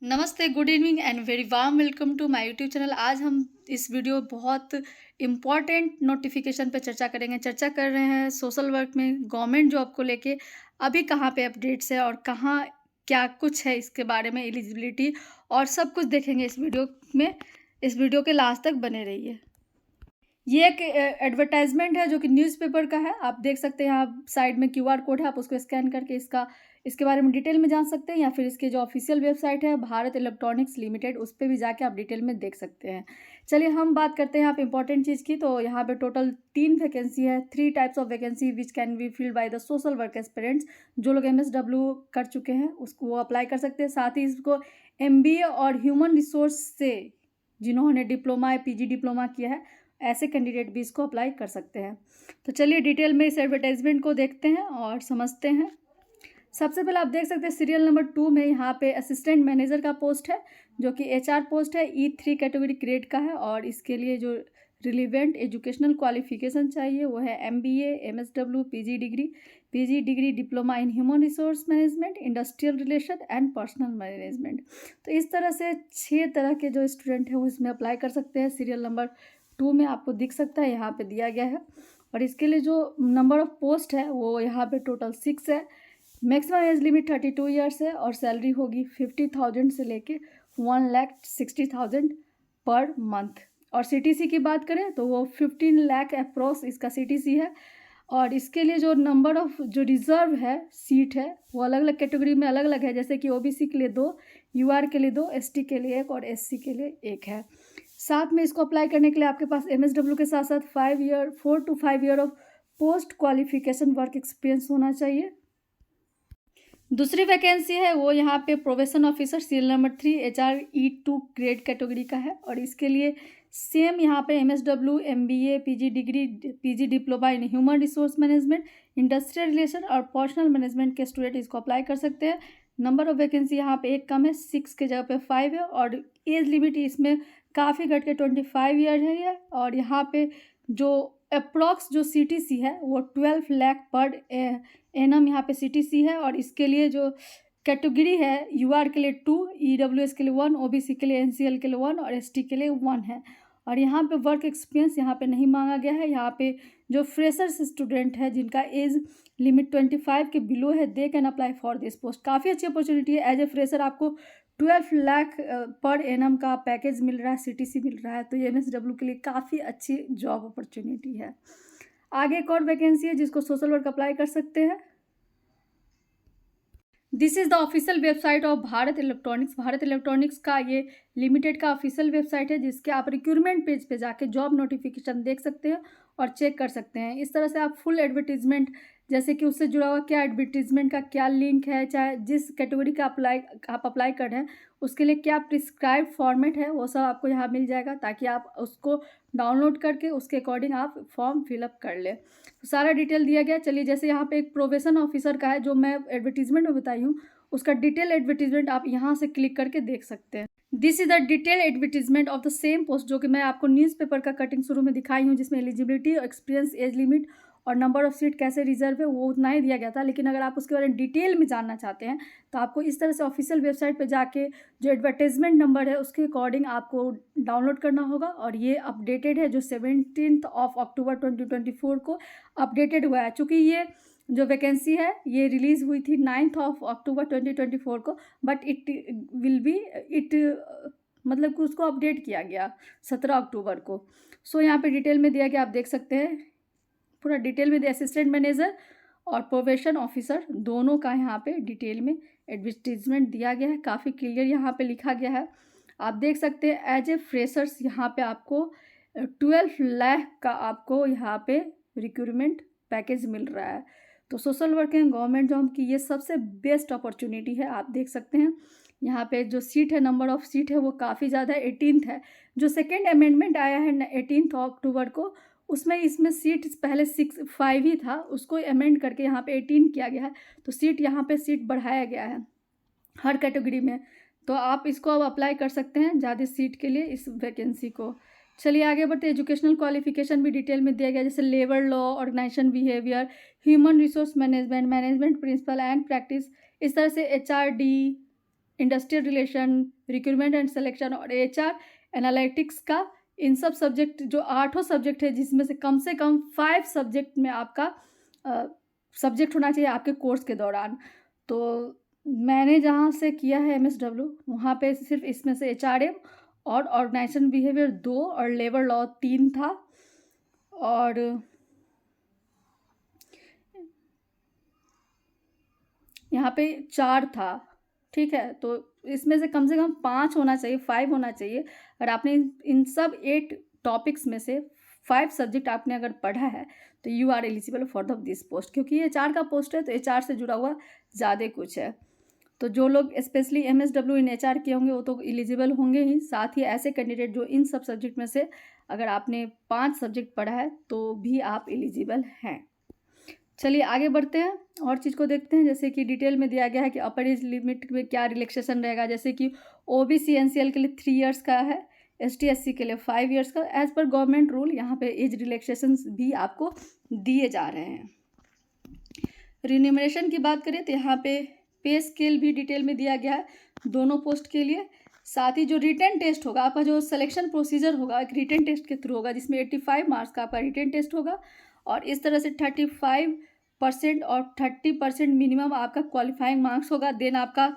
नमस्ते, good evening and very warm welcome to my YouTube channel. आज हम इस वीडियो बहुत इम्पॉर्टेंट नोटिफिकेशन पे चर्चा करेंगे। चर्चा कर रहे हैं सोशल वर्क में गवर्नमेंट जॉब को लेके अभी कहाँ पे अपडेट्स है और कहाँ क्या कुछ है इसके बारे में, एलिजिबिलिटी और सब कुछ देखेंगे इस वीडियो में। इस वीडियो के लास्ट तक बने रहिए। ये एक एडवर्टाइजमेंट है जो कि न्यूज़पेपर का है। आप देख सकते हैं यहाँ साइड में क्यूआर कोड है, आप उसको स्कैन करके इसके बारे में डिटेल में जान सकते हैं, या फिर इसके जो ऑफिशियल वेबसाइट है भारत इलेक्ट्रॉनिक्स लिमिटेड, उस पर भी जाके आप डिटेल में देख सकते हैं। चलिए हम बात करते हैं यहाँ पे इंपॉर्टेंट चीज़ की। तो यहाँ पे टोटल 3 वैकेंसी है, 3 types of vacancy which can be filled by the social work aspirants. जो लोग MSW कर चुके हैं उसको वो अप्लाई कर सकते हैं। साथ ही इसको MBA और ह्यूमन रिसोर्स से जिन्होंने डिप्लोमा या PG डिप्लोमा किया है, ऐसे कैंडिडेट भी इसको अप्लाई कर सकते हैं। तो चलिए डिटेल में इस एडवर्टाइजमेंट को देखते हैं और समझते हैं। सबसे पहले आप देख सकते हैं सीरियल नंबर 2 में यहाँ पे असिस्टेंट मैनेजर का पोस्ट है, जो कि HR पोस्ट है, E3 कैटेगरी ग्रेड का है। और इसके लिए जो रिलीवेंट एजुकेशनल क्वालिफिकेशन चाहिए वो है MBA, MSW, PG degree, diploma in human resource management, industrial relation and personal management. तो इस तरह से 6 तरह के जो स्टूडेंट हैं वो इसमें अप्लाई कर सकते हैं। सीरियल नंबर 2 में आपको दिख सकता है, यहाँ पे दिया गया है। और इसके लिए जो नंबर ऑफ पोस्ट है वो यहाँ पे टोटल 6 है। मैक्सिमम एज लिमिट 32 ईयर्स है और सैलरी होगी 50,000 से लेके 1,60,000 पर मंथ। और CTC की बात करें तो वो 15 लाख अप्रोक्स इसका CTC है। और इसके लिए जो नंबर ऑफ जो रिजर्व है सीट है वो अलग अलग कैटेगरी में अलग अलग है, जैसे कि OBC के लिए 2, UR के लिए 2, ST के लिए 1 और SC के लिए 1 है। साथ में इसको अप्लाई करने के लिए आपके पास MSW के साथ साथ 4 to 5 year of post qualification work experience होना चाहिए। दूसरी वैकेंसी है वो यहाँ पे probation officer serial number 3 HR E2 grade category का है। और इसके लिए सेम यहाँ पे MSW, MBA, PG diploma in human resource management, industrial relation और पर्सनल मैनेजमेंट के स्टूडेंट इसको अप्लाई कर सकते हैं। नंबर ऑफ वैकेंसी यहाँ पे एक कम है, 6 के जगह पे 5 है। और एज लिमिट इसमें काफ़ी घट के 25 ईयर है ये। और यहाँ पे जो अप्रॉक्स जो CTC है वो 12 लाख पर एनम यहाँ पे CTC है। और इसके लिए जो कैटेगरी है UR के लिए 2, EWS के लिए 1, OBC के लिए NCL के लिए 1 और ST के लिए 1 है। और यहाँ पे वर्क एक्सपीरियंस यहाँ पे नहीं मांगा गया है। यहाँ पे जो फ्रेशर्स स्टूडेंट है जिनका एज लिमिट 25 के बिलो है, they can apply for this post. काफ़ी अच्छी अपॉर्चुनिटी है। एज ए फ्रेशर आपको 12 लाख पर एनम का पैकेज मिल रहा है, CTC मिल रहा है। तो ये MSW के लिए काफ़ी अच्छी जॉब अपॉर्चुनिटी है। आगे एक और वैकेंसी है जिसको सोशल वर्क अप्लाई कर सकते हैं। This is the official website of Bharat electronics. Bharat electronics का ये लिमिटेड का ऑफिशियल वेबसाइट है, जिसके आप रिक्रूटमेंट पेज पे जाके जॉब नोटिफिकेशन देख सकते हैं और चेक कर सकते हैं। इस तरह से आप फुल एडवर्टीजमेंट, जैसे कि उससे जुड़ा हुआ क्या एडवर्टीजमेंट का क्या लिंक है, चाहे जिस कैटेगरी का आप अप्लाई कर रहे हैं उसके लिए क्या प्रिस्क्राइब फॉर्मेट है, वो सब आपको यहाँ मिल जाएगा, ताकि आप उसको डाउनलोड करके उसके अकॉर्डिंग आप फॉर्म फिलअप कर लें। तो सारा डिटेल दिया गया। चलिए जैसे यहाँ पे एक प्रोबेशन ऑफिसर का है जो मैं एडवर्टीजमेंट में बताई हूँ, उसका डिटेल एडवर्टीजमेंट आप यहाँ से क्लिक करके देख सकते हैं। This is the detail advertisement of the same post, जो कि मैं आपको न्यूज़पेपर का कटिंग शुरू में दिखाई हूँ, जिसमें एलिजिबिलिटी, एक्सपीरियंस, एज लिमिट और नंबर ऑफ सीट कैसे रिजर्व है वो उतना ही दिया गया था। लेकिन अगर आप उसके बारे में डिटेल में जानना चाहते हैं तो आपको इस तरह से ऑफिशियल वेबसाइट पे जाके जो एडवर्टाइजमेंट नंबर है उसके अकॉर्डिंग आपको डाउनलोड करना होगा। और ये अपडेटेड है, जो 17 अक्टूबर 2024 को अपडेटेड हुआ है। चूँकि ये जो वैकेंसी है ये रिलीज़ हुई थी 9 अक्टूबर 2024 को, बट मतलब कि उसको अपडेट किया गया 17 अक्टूबर को। सो यहाँ पे डिटेल में दिया गया, आप देख सकते हैं पूरा डिटेल में। असिस्टेंट मैनेजर और प्रोबेशन ऑफिसर दोनों का यहाँ पे डिटेल में एडवर्टीजमेंट दिया गया है, काफ़ी क्लियर यहाँ पे लिखा गया है। आप देख सकते हैं एज ए फ्रेशर्स यहाँ पे आपको 12 लाख का आपको यहाँ पे रिक्रूटमेंट पैकेज मिल रहा है। तो social work and government job की ये सबसे बेस्ट अपॉर्चुनिटी है। आप देख सकते हैं यहाँ पे जो सीट है, नंबर ऑफ सीट है वो काफ़ी ज़्यादा है, 18 है। जो सेकेंड अमेंडमेंट आया है 18 अक्टूबर को, उसमें इसमें सीट पहले 5 ही था, उसको अमेंड करके यहाँ पे 18 किया गया है। तो सीट यहाँ पे सीट बढ़ाया गया है हर कैटेगरी में। तो आप इसको अब अप्लाई कर सकते हैं ज़्यादा सीट के लिए इस वैकेंसी को। चलिए आगे बढ़ते। एजुकेशनल क्वालिफिकेशन भी डिटेल में दिया गया, जैसे labour law, organisation behaviour, human resource management, management principle and practice. इस तरह से HRD industrial relation, recruitment and selection और एचआर एनालिटिक्स का, इन सब सब्जेक्ट जो 8 सब्जेक्ट है जिसमें से कम 5 सब्जेक्ट में आपका सब्जेक्ट होना चाहिए आपके कोर्स के दौरान। तो मैंने जहाँ से किया है MSW वहाँ पे सिर्फ इसमें से HRM और ऑर्गेनाइजेशन बिहेवियर 2 और लेबर लॉ 3 था, और यहाँ पे 4 था। ठीक है, तो इसमें से कम 5 होना चाहिए, 5 होना चाहिए। और आपने इन सब 8 टॉपिक्स में से 5 सब्जेक्ट आपने अगर पढ़ा है तो you are eligible for this post, क्योंकि ये HR का पोस्ट है तो HR से जुड़ा हुआ ज़्यादा कुछ है। तो जो लोग स्पेशली MSW इन HR के होंगे वो तो एलिजिबल होंगे ही, साथ ही ऐसे कैंडिडेट जो इन सब सब्जेक्ट में से अगर आपने 5 सब्जेक्ट पढ़ा है तो भी आप एलिजिबल हैं। चलिए आगे बढ़ते हैं और चीज़ को देखते हैं। जैसे कि डिटेल में दिया गया है कि अपर एज लिमिट में क्या रिलैक्सेशन रहेगा। जैसे कि OBC NCL के लिए 3 ईयर्स का है, ST SC के लिए 5 ईयर्स का। एज पर गवर्नमेंट रूल यहाँ पे एज रिलैक्सेशन भी आपको दिए जा रहे हैं। रिन्यूमरेशन की बात करें तो यहाँ पे पे स्केल भी डिटेल में दिया गया है दोनों पोस्ट के लिए। साथ ही जो रिटन टेस्ट होगा, आपका जो सिलेक्शन प्रोसीजर होगा एक रिटन टेस्ट के थ्रू होगा, जिसमें 85 मार्क्स का आपका रिटन टेस्ट होगा, और इस तरह से 35% और 30% मिनिमम आपका क्वालिफाइंग मार्क्स होगा। देन आपका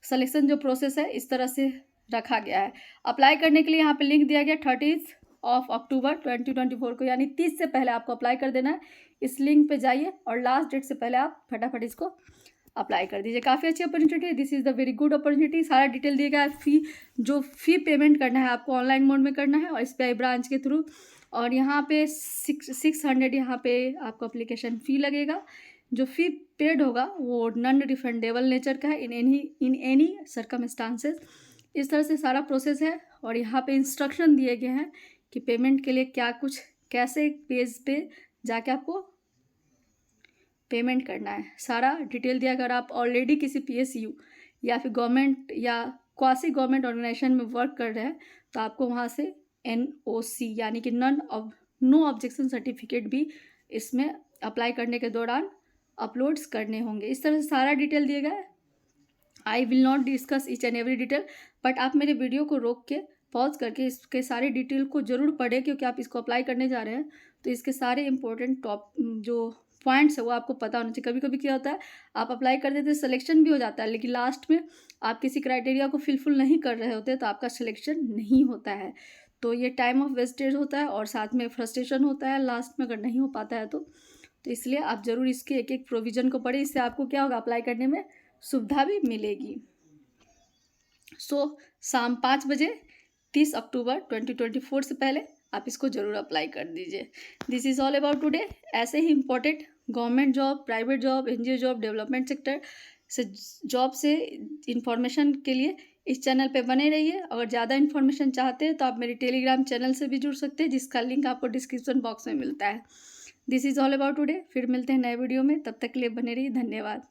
सिलेक्शन जो प्रोसेस है इस तरह से रखा गया है। अप्लाई करने के लिए यहाँ पे लिंक दिया गया 30 अक्टूबर 2024 को, यानी 30 से पहले आपको अप्लाई कर देना है। इस लिंक पे जाइए और लास्ट डेट से पहले आप फटाफट इसको अप्लाई कर दीजिए। काफ़ी अच्छी अपॉर्चुनिटी है, this is the very good opportunity. सारा डिटेल दिया गया है। फ़ी पेमेंट करना है आपको ऑनलाइन मोड में करना है और SBI ब्रांच के थ्रू, और यहाँ पे 600 यहाँ पे आपको अप्लीकेशन फ़ी लगेगा। जो फ़ी पेड होगा वो नॉन रिफंडेबल नेचर का है इन एनी सर्कमस्टांसेस। इस तरह से सारा प्रोसेस है, और यहाँ पे इंस्ट्रक्शन दिए गए हैं कि पेमेंट के लिए क्या कुछ कैसे पेज पे जाके आपको पेमेंट करना है। सारा डिटेल दिया। अगर आप ऑलरेडी किसी PSU या फिर गवर्नमेंट या क्वासी गवर्नमेंट ऑर्गेनाइजेशन में वर्क कर रहे हैं तो आपको वहाँ से NOC यानी कि नो ऑब्जेक्शन सर्टिफिकेट भी इसमें अप्लाई करने के दौरान अपलोड्स करने होंगे। इस तरह से सारा डिटेल दिया गया है। I will not discuss each and every detail, but आप मेरे वीडियो को रोक के पॉज करके इसके सारे डिटेल को ज़रूर पढ़ें, क्योंकि आप इसको अप्लाई करने जा रहे हैं तो इसके सारे इंपॉर्टेंट जो पॉइंट्स है वो आपको पता होना चाहिए। कभी कभी क्या होता है आप अप्लाई कर देते हैं, सिलेक्शन भी हो जाता है, लेकिन लास्ट में आप किसी क्राइटेरिया को फिलफिल नहीं कर रहे होते तो आपका सिलेक्शन नहीं होता है। तो ये टाइम ऑफ वेस्टेज होता है और साथ में फ्रस्ट्रेशन होता है लास्ट में अगर नहीं हो पाता है तो इसलिए आप ज़रूर इसके एक एक प्रोविज़न को पढ़ें। इससे आपको क्या होगा, अप्लाई करने में सुविधा भी मिलेगी। शाम 5 बजे 30 अक्टूबर 2024 से पहले आप इसको ज़रूर अप्लाई कर दीजिए। This is all about today. ऐसे ही important government job, private job, NGO job, development sector से जॉब से इंफॉर्मेशन के लिए इस चैनल पे बने रहिए। अगर ज़्यादा इन्फॉर्मेशन चाहते हैं तो आप मेरे टेलीग्राम चैनल से भी जुड़ सकते हैं, जिसका लिंक आपको डिस्क्रिप्शन बॉक्स में मिलता है। This is all about today. फिर मिलते हैं नए वीडियो में, तब तक के लिए बने रहिए। धन्यवाद।